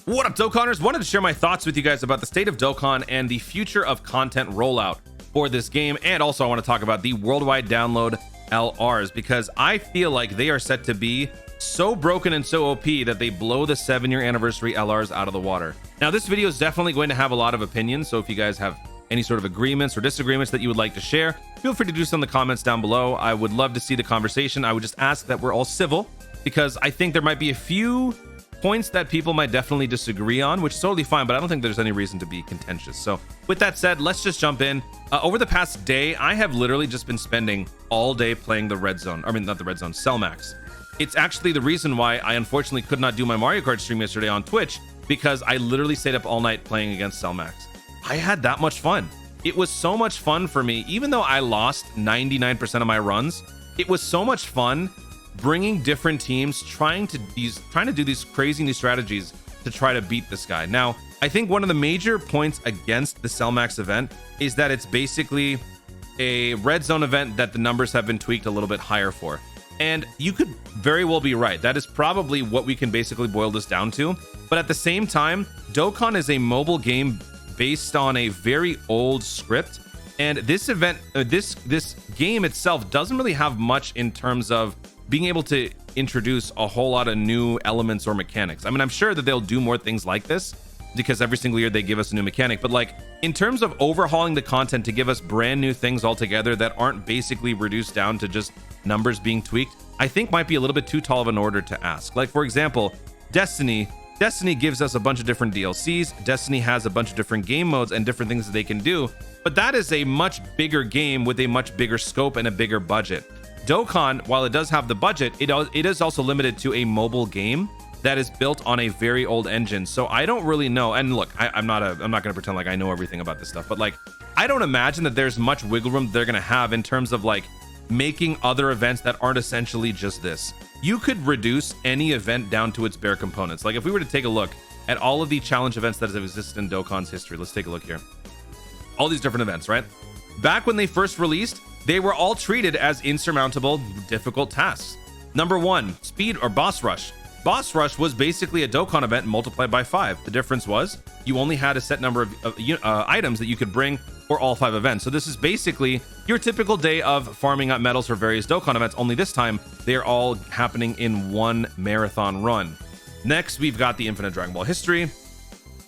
What up, Dokkanners? Wanted to share my thoughts with you guys about the state of Dokkan and the future of content rollout for this game. And also I want to talk about the worldwide download LRs, because I feel like they are set to be so broken and so OP that they blow the 7-year anniversary LRs out of the water. Now, this video is definitely going to have a lot of opinions, so if you guys have any sort of agreements or disagreements that you would like to share, feel free to do so in the comments down below. I would love to see the conversation. I would just ask that we're all civil, because I think there might be a few points that people might definitely disagree on, which is totally fine, but I don't think there's any reason to be contentious. So with that said, let's just jump in. Over the past day, I have literally just been spending all day playing the Red Zone. I mean, not the Red Zone, Cellmax. It's actually the reason why I unfortunately could not do my Mario Kart stream yesterday on Twitch, because I literally stayed up all night playing against Cellmax. I had that much fun. It was so much fun for me, even though I lost 99% of my runs. It was so much fun bringing different teams, trying to do these crazy new strategies to try to beat this guy. Now, I think one of the major points against the Cellmax event is that it's basically a red zone event that the numbers have been tweaked a little bit higher for. And you could very well be right. That is probably what we can basically boil this down to. But at the same time, Dokkan is a mobile game based on a very old script. And this event, this game itself doesn't really have much in terms of being able to introduce a whole lot of new elements or mechanics. I mean, I'm sure that they'll do more things like this, because every single year they give us a new mechanic, but like in terms of overhauling the content to give us brand new things altogether that aren't basically reduced down to just numbers being tweaked, I think might be a little bit too tall of an order to ask. Like, for example, Destiny gives us a bunch of different DLCs. Destiny has a bunch of different game modes and different things that they can do, but that is a much bigger game with a much bigger scope and a bigger budget. Dokkan, while it does have the budget, it is also limited to a mobile game that is built on a very old engine. So I don't really know. And look, I'm not going to pretend like I know everything about this stuff, but like, I don't imagine that there's much wiggle room they're going to have in terms of like making other events that aren't essentially just this. You could reduce any event down to its bare components. Like if we were to take a look at all of the challenge events that have existed in Dokkan's history, let's take a look here. All these different events, right? Back when they first released, they were all treated as insurmountable, difficult tasks. Number 1, speed or boss rush. Boss rush was basically a Dokkan event multiplied by 5. The difference was you only had a set number of items that you could bring for all 5 events. So this is basically your typical day of farming up medals for various Dokkan events, only this time they are all happening in one marathon run. Next, we've got the Infinite Dragon Ball History,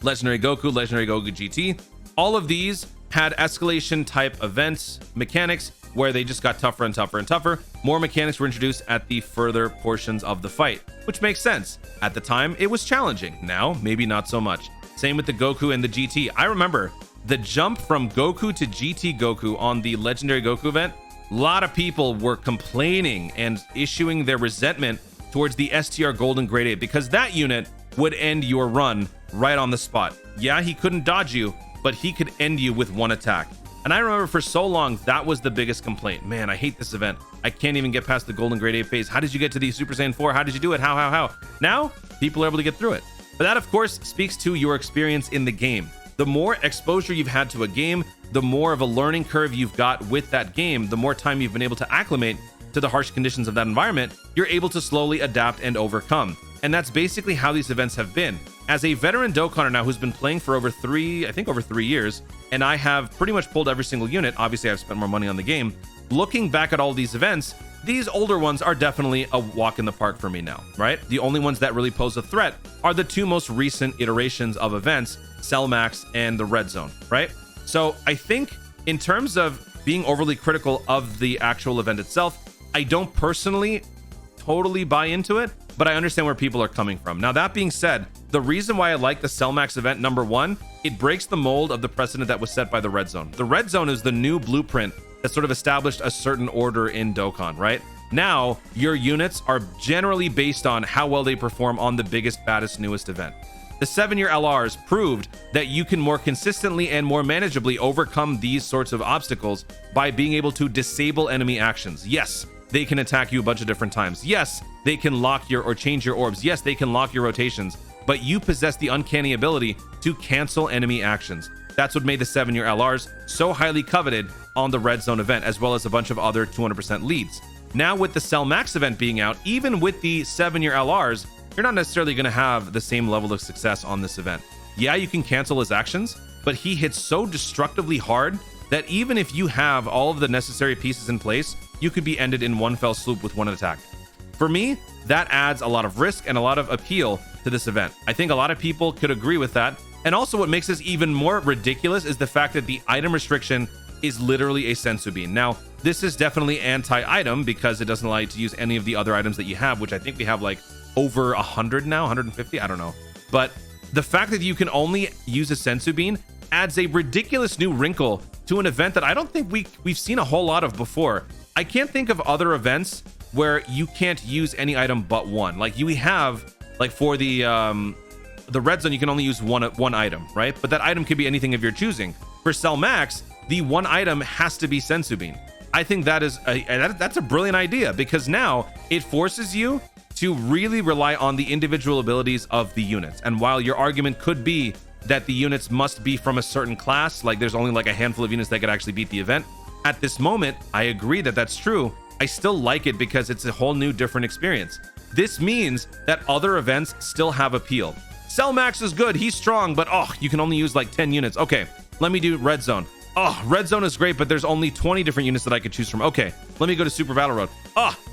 Legendary Goku, Legendary Goku GT. All of these had escalation type events, mechanics, where they just got tougher and tougher and tougher. More mechanics were introduced at the further portions of the fight, which makes sense. At the time, it was challenging. Now, maybe not so much. Same with the Goku and the GT. I remember the jump from Goku to GT Goku on the Legendary Goku event. A lot of people were complaining and issuing their resentment towards the STR Golden Grade 8, because that unit would end your run right on the spot. Yeah, he couldn't dodge you, but he could end you with one attack. And I remember for so long, that was the biggest complaint. Man, I hate this event. I can't even get past the Golden Grade 8 phase. How did you get to the Super Saiyan 4? How did you do it? How? Now, people are able to get through it. But that, of course, speaks to your experience in the game. The more exposure you've had to a game, the more of a learning curve you've got with that game, the more time you've been able to acclimate to the harsh conditions of that environment, you're able to slowly adapt and overcome. And that's basically how these events have been. As a veteran Dokkaner now who's been playing for over 3 years, and I have pretty much pulled every single unit, obviously I've spent more money on the game, looking back at all these events, these older ones are definitely a walk in the park for me now, right? The only ones that really pose a threat are the 2 most recent iterations of events, Cellmax and the Red Zone, right? So I think in terms of being overly critical of the actual event itself, I don't personally totally buy into it, but I understand where people are coming from. Now, that being said, the reason why I like the Cellmax event, number 1, it breaks the mold of the precedent that was set by the Red Zone. The Red Zone is the new blueprint that sort of established a certain order in Dokkan, right? Now, your units are generally based on how well they perform on the biggest, baddest, newest event. The 7-year LRs proved that you can more consistently and more manageably overcome these sorts of obstacles by being able to disable enemy actions. Yes, they can attack you a bunch of different times. Yes, they can lock your or change your orbs. Yes, they can lock your rotations, but you possess the uncanny ability to cancel enemy actions. That's what made the 7-year LRs so highly coveted on the Red Zone event, as well as a bunch of other 200% leads. Now with the Cellmax event being out, even with the 7-year LRs, you're not necessarily going to have the same level of success on this event. Yeah, you can cancel his actions, but he hits so destructively hard that even if you have all of the necessary pieces in place, you could be ended in one fell swoop with one attack. For me, that adds a lot of risk and a lot of appeal to this event. I think a lot of people could agree with that. And also what makes this even more ridiculous is the fact that the item restriction is literally a sensu bean. Now, this is definitely anti-item because it doesn't allow you to use any of the other items that you have, which I think we have like over 100 now, 150, I don't know. But the fact that you can only use a sensu bean adds a ridiculous new wrinkle to an event that I don't think we've seen a whole lot of before. I can't think of other events where you can't use any item but one. Like we have, like for the red zone, you can only use one item, right? But that item could be anything of your choosing. For Cell Max, the one item has to be sensu bean. I think that is that's a brilliant idea because now it forces you to really rely on the individual abilities of the units. And while your argument could be that the units must be from a certain class, like there's only like a handful of units that could actually beat the event, at this moment, I agree that that's true. I still like it because it's a whole new different experience. This means that other events still have appeal. Cell Max is good, he's strong, but you can only use like 10 units. Okay, let me do Red Zone. Red Zone is great, but there's only 20 different units that I could choose from. Okay, let me go to Super Battle Road.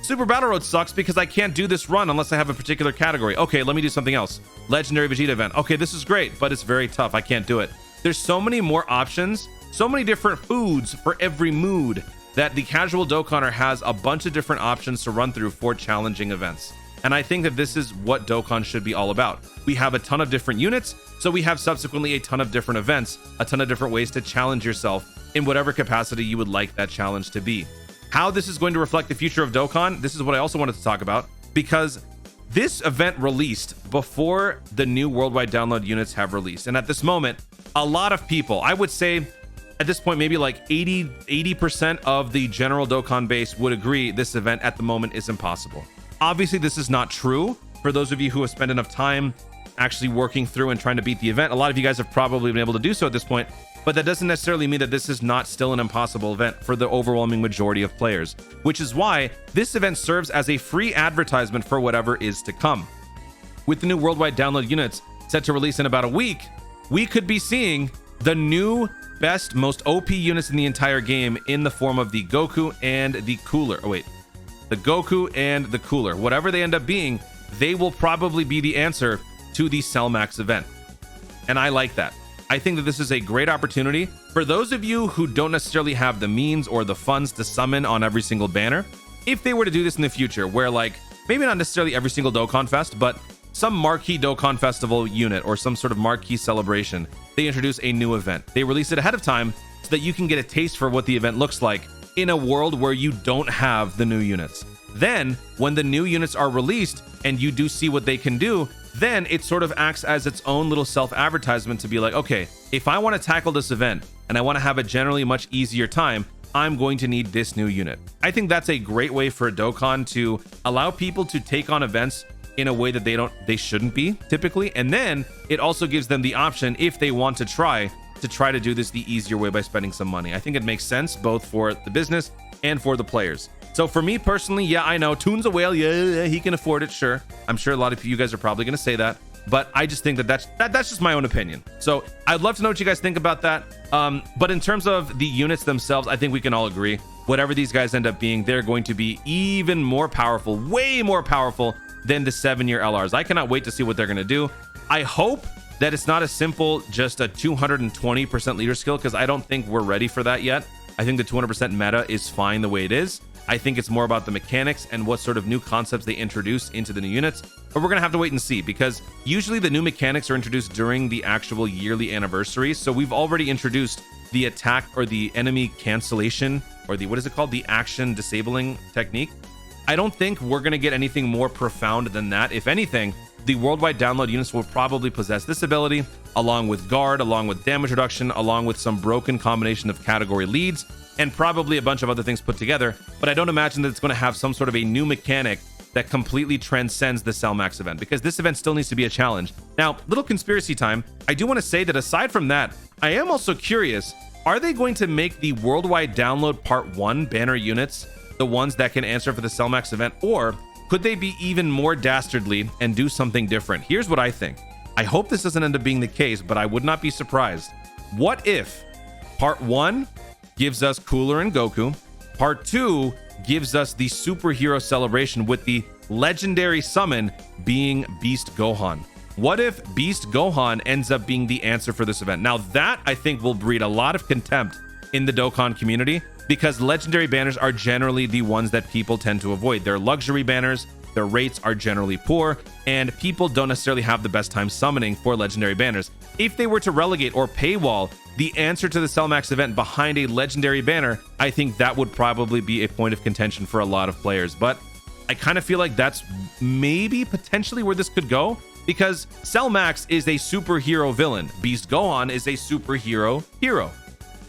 Super Battle Road sucks because I can't do this run unless I have a particular category. Okay, let me do something else. Legendary Vegeta event. Okay, this is great, but it's very tough. I can't do it. There's so many more options, so many different foods for every mood that the casual Dokkaner has a bunch of different options to run through for challenging events. And I think that this is what Dokkan should be all about. We have a ton of different units, so we have subsequently a ton of different events, a ton of different ways to challenge yourself in whatever capacity you would like that challenge to be. How this is going to reflect the future of Dokkan, this is what I also wanted to talk about, because this event released before the new worldwide download units have released. And at this moment, a lot of people, I would say at this point, maybe like 80% of the general Dokkan base would agree this event at the moment is impossible. Obviously, this is not true. For those of you who have spent enough time actually working through and trying to beat the event, a lot of you guys have probably been able to do so at this point, but that doesn't necessarily mean that this is not still an impossible event for the overwhelming majority of players, which is why this event serves as a free advertisement for whatever is to come. With the new worldwide download units set to release in about a week, we could be seeing the new best, most OP units in the entire game in the form of the Goku and the Cooler. The Goku and the Cooler. Whatever they end up being, they will probably be the answer to the Cell Max event. And I like that. I think that this is a great opportunity for those of you who don't necessarily have the means or the funds to summon on every single banner. If they were to do this in the future, where like, maybe not necessarily every single Dokkan Fest, but some marquee Dokkan Festival unit or some sort of marquee celebration, they introduce a new event. They release it ahead of time so that you can get a taste for what the event looks like in a world where you don't have the new units. Then, when the new units are released and you do see what they can do, then it sort of acts as its own little self-advertisement to be like, okay, if I want to tackle this event and I want to have a generally much easier time, I'm going to need this new unit. I think that's a great way for a Dokkan to allow people to take on events in a way that they shouldn't be typically. And then it also gives them the option, if they want to try to do this the easier way by spending some money. I think it makes sense both for the business and for the players. So for me personally, yeah, I know Toon's a whale. Yeah, he can afford it. Sure. I'm sure a lot of you guys are probably going to say that, but I just think that that's just my own opinion. So I'd love to know what you guys think about that. But in terms of the units themselves, I think we can all agree, whatever these guys end up being, they're going to be even more powerful, way more powerful than the 7-year LRs. I cannot wait to see what they're going to do. I hope that it's not a simple, just a 220% leader skill, because I don't think we're ready for that yet. I think the 200% meta is fine the way it is. I think it's more about the mechanics and what sort of new concepts they introduce into the new units. But we're going to have to wait and see, because usually the new mechanics are introduced during the actual yearly anniversary. So we've already introduced the attack or the enemy cancellation, or the, what is it called? The action disabling technique. I don't think we're going to get anything more profound than that. If anything, the worldwide download units will probably possess this ability, along with guard, along with damage reduction, along with some broken combination of category leads, and probably a bunch of other things put together. But I don't imagine that it's going to have some sort of a new mechanic that completely transcends the Cell Max event, because this event still needs to be a challenge. Now, little conspiracy time. I do want to say that aside from that, I am also curious, are they going to make the worldwide download part 1 banner units the ones that can answer for the Cell Max event, or Could they be even more dastardly and do something different? Here's what I think. I hope this doesn't end up being the case, but I would not be surprised. What if part 1 gives us Cooler and Goku, part 2 gives us the superhero celebration with the legendary summon being Beast Gohan? What if Beast Gohan ends up being the answer for this event? Now that I think will breed a lot of contempt in the Dokkan community, because legendary banners are generally the ones that people tend to avoid. They're luxury banners, their rates are generally poor, and people don't necessarily have the best time summoning for legendary banners. If they were to relegate or paywall the answer to the Cellmax event behind a legendary banner, I think that would probably be a point of contention for a lot of players. But I kind of feel like that's maybe potentially where this could go, because Cellmax is a superhero villain. Beast Gohan is a superhero hero.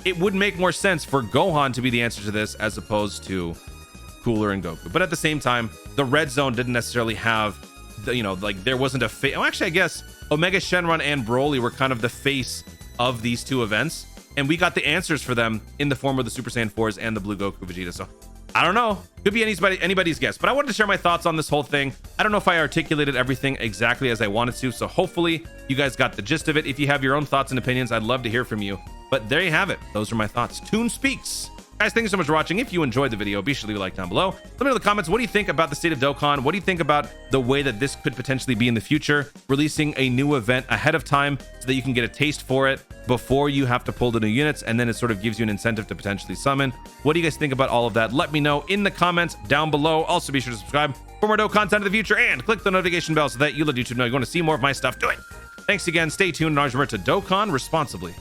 It would make more sense for Gohan to be the answer to this as opposed to Cooler and Goku. But at the same time, the red zone didn't necessarily have the, like there wasn't a face. Oh, actually, I guess Omega Shenron and Broly were kind of the face of these two events, and we got the answers for them in the form of the Super Saiyan 4s and the Blue Goku Vegeta. So I don't know, could be anybody's guess, but I wanted to share my thoughts on this whole thing. I don't know if I articulated everything exactly as I wanted to, so hopefully you guys got the gist of it. If you have your own thoughts and opinions, I'd love to hear from you. But there you have it. Those are my thoughts. Toon Speaks. Guys, thank you so much for watching. If you enjoyed the video, be sure to leave a like down below. Let me know in the comments, what do you think about the state of Dokkan? What do you think about the way that this could potentially be in the future? Releasing a new event ahead of time so that you can get a taste for it before you have to pull the new units, and then it sort of gives you an incentive to potentially summon. What do you guys think about all of that? Let me know in the comments down below. Also, be sure to subscribe for more Dokkan content in the future and click the notification bell so that you let YouTube know you want to see more of my stuff. Do it. Thanks again. Stay tuned. AashanAnimeArt to Dokkan responsibly.